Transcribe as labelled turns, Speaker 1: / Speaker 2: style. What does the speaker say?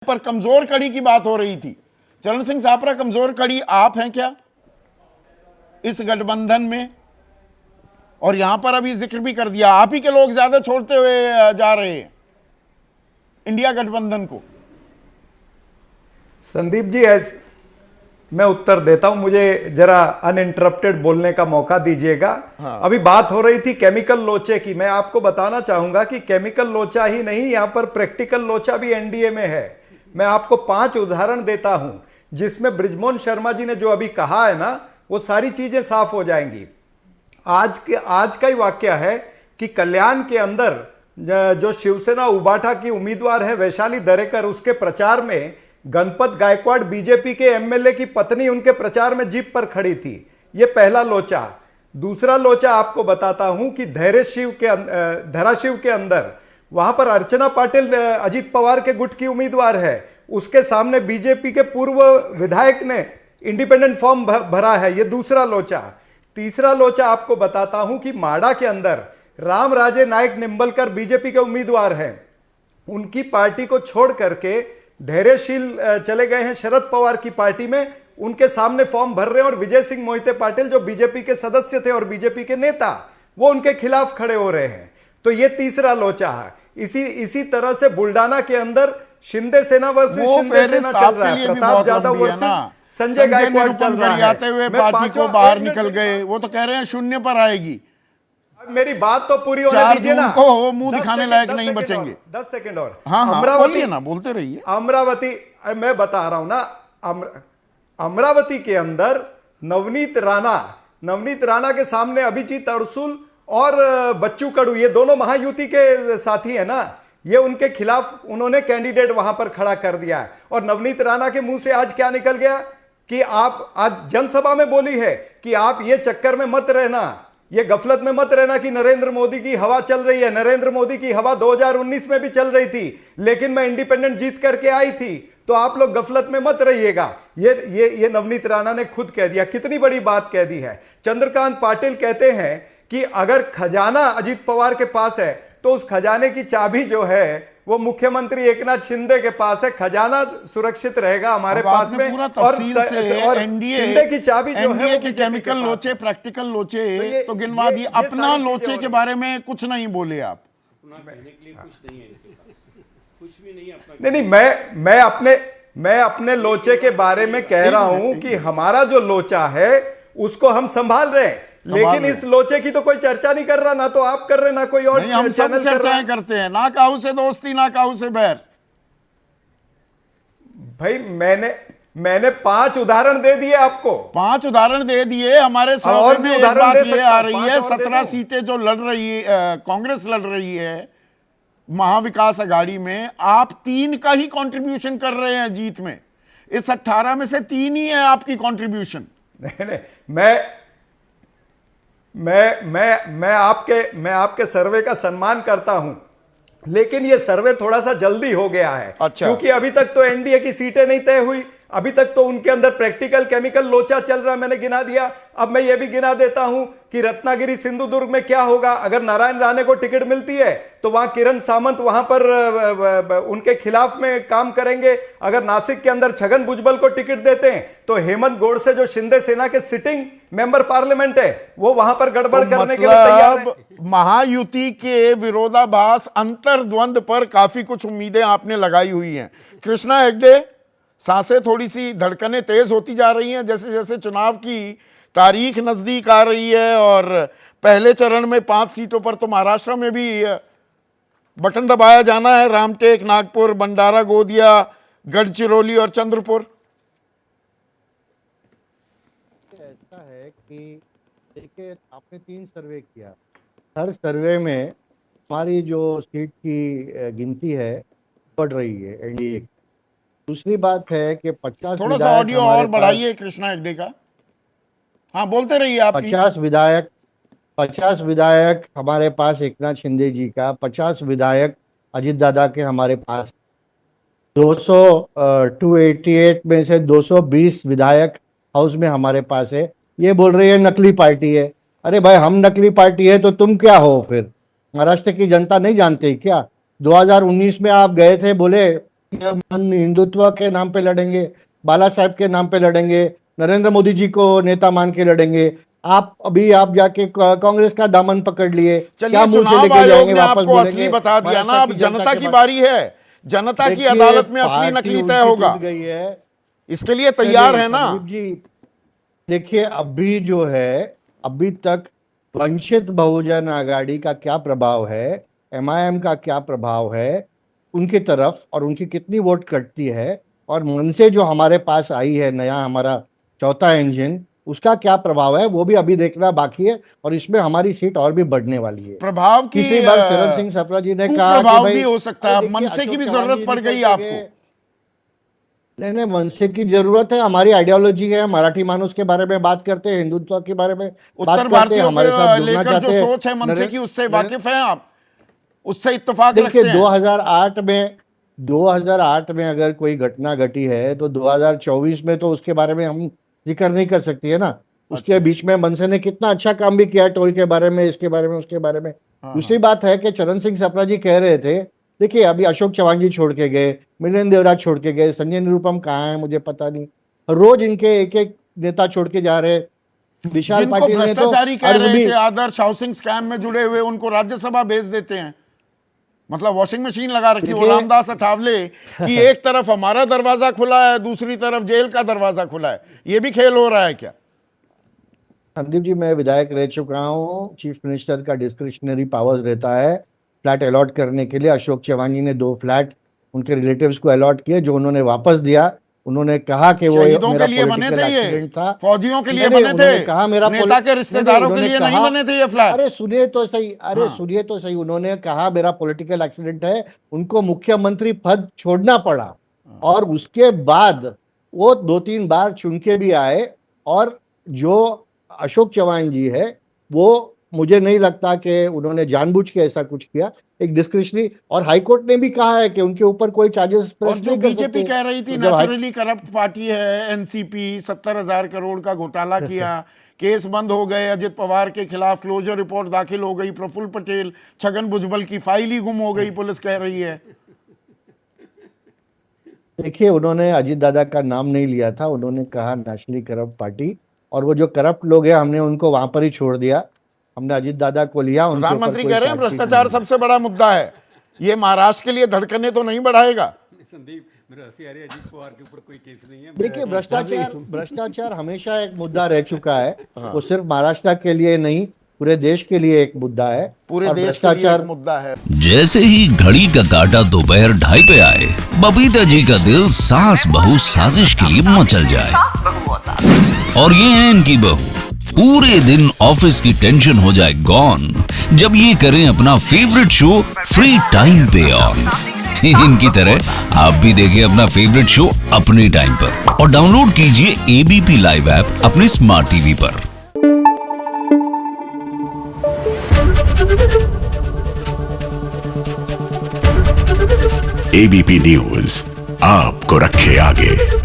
Speaker 1: पर कमजोर कड़ी की बात हो रही थी। चरण सिंह सापरा, कमजोर कड़ी आप हैं क्या इस गठबंधन में? और यहां पर अभी जिक्र भी कर दिया, आप ही के लोग ज्यादा छोड़ते हुए जा रहे हैं इंडिया गठबंधन को।
Speaker 2: संदीप जी, मैं उत्तर देता हूं, मुझे जरा अनइंटरप्टेड बोलने का मौका दीजिएगा। अभी बात हो रही थी केमिकल लोचे की। मैं आपको बताना चाहूंगा कि केमिकल लोचा ही नहीं, यहां पर प्रैक्टिकल लोचा भी एनडीए में है। मैं आपको 5 उदाहरण देता हूं जिसमें बृजमोहन शर्मा जी ने जो अभी कहा है ना, वो सारी चीजें साफ हो जाएंगी। आज का ही वाक्य है कि कल्याण के अंदर जो शिवसेना उबाटा की उम्मीदवार है वैशाली दरेकर, उसके प्रचार में गणपत गायकवाड़ बीजेपी के एमएलए की पत्नी उनके प्रचार में जीप पर खड़ी थी। यह पहला लोचा। दूसरा लोचा आपको बताता हूं कि धाराशिव के अंदर वहां पर अर्चना पाटिल अजीत पवार के गुट की उम्मीदवार है, उसके सामने बीजेपी के पूर्व विधायक ने इंडिपेंडेंट फॉर्म भरा है। यह दूसरा लोचा। तीसरा लोचा आपको बताता हूं कि माडा के अंदर राम राजे नायक निंबलकर बीजेपी के उम्मीदवार हैं, उनकी पार्टी को छोड़ करके धैर्यशील चले गए हैं शरद पवार की पार्टी में, उनके सामने फॉर्म भर रहे हैं। और विजय सिंह मोहिते पाटिल जो बीजेपी के सदस्य थे और बीजेपी के नेता, वो उनके खिलाफ खड़े हो रहे हैं। तो ये तीसरा लोचा है। इसी तरह से बुल्डाना के अंदर शिंदे सेना वर्सेस शिंदे सेना चल रहा है, प्रताप जाधव वर्सेस संजय गायकवाड़ चल रहा है।
Speaker 1: आते हुए पार्टी को बाहर निकल गए, वो तो कह रहे हैं शून्य पर आएगी।
Speaker 2: मेरी बात तो पूरी होने दीजिए ना,
Speaker 1: को मुंह दिखाने लायक नहीं बचेंगे।
Speaker 2: 10 सेकंड और।
Speaker 1: हाँ, बोलिए ना, बोलते रहिए।
Speaker 2: अमरावती, मैं बता रहा हूं ना, अमरावती के अंदर नवनीत राणा के सामने अभिजीत अड़सुल और बच्चू कडू, ये दोनों महायुति के साथी है ना, ये उनके खिलाफ उन्होंने कैंडिडेट वहां पर खड़ा कर दिया है। और नवनीत राणा के मुंह से आज क्या निकल गया कि आप आज जनसभा में बोली है कि आप ये चक्कर में मत रहना, ये गफलत में मत रहना कि नरेंद्र मोदी की हवा चल रही है। नरेंद्र मोदी की हवा 2019 में भी चल रही थी, लेकिन मैं इंडिपेंडेंट जीत करके आई थी, तो आप लोग गफलत में मत रहिएगा। ये नवनीत राणा ने खुद कह दिया। कितनी बड़ी बात कह दी है। चंद्रकांत पाटिल कहते हैं कि अगर खजाना अजीत पवार के पास है तो उस खजाने की चाबी जो है वो मुख्यमंत्री एकनाथ शिंदे के पास है। खजाना सुरक्षित रहेगा हमारे पास में।
Speaker 1: पूरा तफसील से
Speaker 2: और
Speaker 1: एनडीए
Speaker 2: शिंदे की चाबी जो है
Speaker 1: के केमिकल लोचे, प्रैक्टिकल लोचे तो गिनवा दिए। अपना लोचे के बारे में कुछ नहीं बोले आप।
Speaker 2: नहीं, मैं अपने लोचे के बारे में कह रहा हूं कि हमारा जो लोचा है उसको हम संभाल रहे हैं, लेकिन इस लोचे की तो कोई चर्चा नहीं कर रहा, ना तो आप कर रहे ना कोई और।
Speaker 1: हम सब चर्चाएं करते हैं, ना काहू से दोस्ती ना काहू से बैर।
Speaker 2: भाई मैंने 5 उदाहरण दे दिए आपको।
Speaker 1: 5 उदाहरण दे दिए। हमारे सर्वे में एक बात ये आ रही है, 17 सीटें जो लड़ रही है कांग्रेस लड़ रही है महाविकास अघाड़ी में, आप 3 का ही कंट्रीब्यूशन कर रहे हैं जीत में। इस 18 में से 3 ही है आपकी कंट्रीब्यूशन।
Speaker 2: नहीं, मैं आपके सर्वे का सम्मान करता हूं, लेकिन यह सर्वे थोड़ा सा जल्दी हो गया है।
Speaker 1: अच्छा।
Speaker 2: क्योंकि अभी तक तो एनडीए की सीटें नहीं तय हुई, अभी तक तो उनके अंदर प्रैक्टिकल केमिकल लोचा चल रहा है। मैंने गिना दिया, अब मैं यह भी गिना देता हूं कि रत्नागिरी सिंधुदुर्ग में क्या होगा। अगर नारायण राणे को टिकट मिलती है तो वहां किरण सामंत वहां पर उनके खिलाफ में काम करेंगे। अगर नासिक के अंदर छगन भुजबल को टिकट देते हैं तो हेमंत गोडसे जो शिंदे सेना के सिटिंग मेंबर पार्लियामेंट है, वो वहां पर गड़बड़ करने के लिए तैयार है।
Speaker 1: महायुति के विरोधाभास अंतर्द्वंद पर काफी कुछ उम्मीदें आपने लगाई हुई हैं। कृष्णा हेगड़े, सांसें थोड़ी सी धड़कनें तेज होती जा रही हैं जैसे जैसे चुनाव की तारीख नजदीक आ रही है, और पहले चरण में 5 सीटों पर तो महाराष्ट्र में भी बटन दबाया जाना है। रामटेक, नागपुर, भंडारा, गोदिया, गढ़चिरौली और चंद्रपुर।
Speaker 3: ऐसा है कि देखिए, आपने 3 सर्वे किया, हर सर्वे में हमारी जो सीट की गिनती है बढ़ रही है एनडीए। दूसरी बात है कि 50
Speaker 1: थोड़ा सा ऑडियो और बढ़ाइए कृष्णा हेगड़े का। हाँ, बोलते रहिए आप।
Speaker 3: 50 विधायक हमारे पास एकनाथ शिंदे जी का, 50 विधायक अजीत दादा के हमारे पास, 288 में से 220 विधायक हाउस में हमारे पास है। ये बोल रही है नकली पार्टी है। अरे भाई, हम नकली पार्टी है तो तुम क्या हो फिर? महाराष्ट्र की जनता नहीं जानते क्या? 2019 में आप गए थे, बोले मन हिंदुत्व के नाम पे लड़ेंगे, बाला साहेब के नाम पे लड़ेंगे, नरेंद्र मोदी जी को नेता मान के लड़ेंगे। आप जाके कांग्रेस का दामन पकड़ लिए,
Speaker 1: चलिए,
Speaker 3: क्या मुंह से
Speaker 1: चुनाव
Speaker 3: लेके
Speaker 1: आयोग
Speaker 3: जाएंगे,
Speaker 1: ने
Speaker 3: वापस
Speaker 1: आपको असली
Speaker 3: बोलेंगे
Speaker 1: बता दिया ना, अब जनता की बारी है, जनता की
Speaker 3: देखिए,
Speaker 1: अदालत में असली
Speaker 3: पार्टी
Speaker 1: नकली
Speaker 3: उनकी
Speaker 1: तय होगा,
Speaker 3: टूट गई है,
Speaker 1: इसके लिए तैयार है ना।
Speaker 3: संदीप जी देखिए, अभी जो है, अभी तक वंचित बहुजन आघाड़ी का क्या प्रभाव है, एमआईएम का क्या प्रभाव है उनकी तरफ, और उनकी कितनी वोट कटती है, और मन से जो हमारे पास आई है नया हमारा चौथा इंजन, उसका क्या प्रभाव है, वो भी अभी देखना बाकी है। और इसमें हमारी सीट और भी बढ़ने वाली है।
Speaker 1: प्रभाव की
Speaker 3: तीसरी बार चरण सिंह सप्रा जी ने कहा कि
Speaker 1: प्रभाव
Speaker 3: भाई,
Speaker 1: भी हो सकता है,
Speaker 3: अरे
Speaker 1: अब
Speaker 3: देखिए,
Speaker 1: मनसे की भी
Speaker 3: अशोक चव्हाण
Speaker 1: जरूरत
Speaker 3: जी
Speaker 1: पड़
Speaker 3: निकल
Speaker 1: गई
Speaker 3: के
Speaker 1: आपको।
Speaker 3: गए। नहीं, मनसे की जरूरत है, हमारी आइडियोलॉजी है, मराठी मानुस के बारे में बात करते हैं, हिंदुत्व के बारे में
Speaker 1: उत्तर
Speaker 3: बात करते हैं,
Speaker 1: भारतीयों
Speaker 3: हमारे साथ
Speaker 1: को
Speaker 3: जुड़ना
Speaker 1: लेकर जो
Speaker 3: चाहते हैं।
Speaker 1: सोच है मनसे की, उससे वाकिफ हैं आप, उससे इत्तेफाक
Speaker 3: देखिए,
Speaker 1: रखते हैं।
Speaker 3: 2008 में अगर कोई घटना घटी है तो 2024 में तो उसके बारे में हम जिक्र नहीं कर सकते है ना। उसके बीच में मनसे ने कितना अच्छा काम भी किया है, टोल के बारे में, इसके बारे में, उसके बारे में। दूसरी बात है कि चरण सिंह सप्रा जी कह रहे थे, देखिए अभी अशोक चव्हाण जी छोड़ के गए, मिलिंद देवराज छोड़ के गए, संजय निरुपम कहाँ है मुझे पता नहीं, रोज इनके एक एक नेता छोड़ के जा रहे। विशाल
Speaker 1: जिनको
Speaker 3: पाटिल ने तो
Speaker 1: भ्रष्टाचारी कह रहे
Speaker 3: अरबी-
Speaker 1: थे, आदर्श हाउसिंग स्कैम में जुड़े हुए, उनको राज्यसभा भेज देते हैं, मतलब वॉशिंग मशीन लगा रखी हो।
Speaker 3: देखिए-
Speaker 1: रामदास अठावले कि एक तरफ हमारा दरवाजा खुला है, दूसरी तरफ जेल का दरवाजा खुला है, ये भी खेल हो रहा है क्या?
Speaker 3: संदीप जी, मैं विधायक रह चुका हूँ, चीफ मिनिस्टर का डिस्क्रिशनरी पावर्स रहता है फ्लैट अलॉट करने के लिए। अशोक चव्हाण जी ने 2 फ्लैट उनके रिलेटिव्स को अलॉट किए, जो उन्होंने वापस दिया। उन्होंने कहा कि वो
Speaker 1: शहीदों
Speaker 3: मेरा
Speaker 1: के लिए बने
Speaker 3: पॉलिटिकल
Speaker 1: थे ये,
Speaker 3: एक्सीडेंट था,
Speaker 1: फौजियों के लिए
Speaker 3: नहीं,
Speaker 1: बने
Speaker 3: उन्होंने
Speaker 1: थे,
Speaker 3: कहा मेरा
Speaker 1: नेता के रिश्तेदारों के लिए नहीं बने थे ये फ्लैट।
Speaker 3: अरे सुनिए तो सही, अरे
Speaker 1: हाँ।
Speaker 3: सुनिए तो सही, उन्होंने कहा मेरा पॉलिटिकल एक्सीडेंट है, उनको मुख्यमंत्री पद छोड़ना पड़ा, और उसके बाद वो 2-3 बार चुन के भी आए। और जो अशोक चव्हाण जी है, वो मुझे नहीं लगता कि उन्होंने जानबूझ के ऐसा कुछ किया, एक डिस्क्रिशनरी, और हाईकोर्ट ने भी कहा है कि उनके ऊपर कोई चार्जेस
Speaker 1: और जो बीजेपी कह रही थी
Speaker 3: तो जब
Speaker 1: नेचुरली करप्ट पार्टी है, एनसीपी 70,000 करोड़ का घोटाला किया, केस बंद हो गए, अजित पवार के खिलाफ क्लोजर रिपोर्ट दाखिल हो गई, प्रफुल्ल पटेल, छगन भुजबल की फाइल ही गुम हो गई, पुलिस कह रही है।
Speaker 3: देखिए, उन्होंने अजित दादा का नाम नहीं लिया था, उन्होंने कहा नेशनली करप्ट पार्टी, और वो जो करप्ट लोग हैं हमने उनको वहां पर ही छोड़ दिया, हमने अजित दादा को लिया। उनके ऊपर
Speaker 1: प्रधानमंत्री
Speaker 3: कोई
Speaker 1: कह रहे हैं
Speaker 3: चार्जशीट
Speaker 1: भ्रष्टाचार
Speaker 3: नहीं।
Speaker 1: सबसे बड़ा मुद्दा है, ये महाराष्ट्र के लिए धड़कने तो नहीं बढ़ाएगा।
Speaker 4: संदीप, मेरा हंसी आ रही है, अजीत पवार के ऊपर कोई केस नहीं है।
Speaker 3: देखिए, भ्रष्टाचार हमेशा एक मुद्दा रह चुका है, वो सिर्फ महाराष्ट्र के लिए नहीं, पूरे देश के लिए एक मुद्दा है,
Speaker 1: पूरे
Speaker 3: और
Speaker 1: देश के लिए एक मुद्दा है।
Speaker 5: जैसे ही घड़ी का काटा दोपहर 2:30 पे आए, बबीता जी का दिल सास बहू साजिश के लिए मचल जाए। और ये है इनकी बहू, पूरे दिन ऑफिस की टेंशन हो जाए गॉन जब ये करें अपना फेवरेट शो फ्री टाइम पे ऑन। इनकी तरह आप भी देखें अपना फेवरेट शो अपने टाइम पर, और डाउनलोड कीजिए एबीपी लाइव ऐप अपने स्मार्ट टीवी पर।
Speaker 6: एबीपी न्यूज आपको रखे आगे।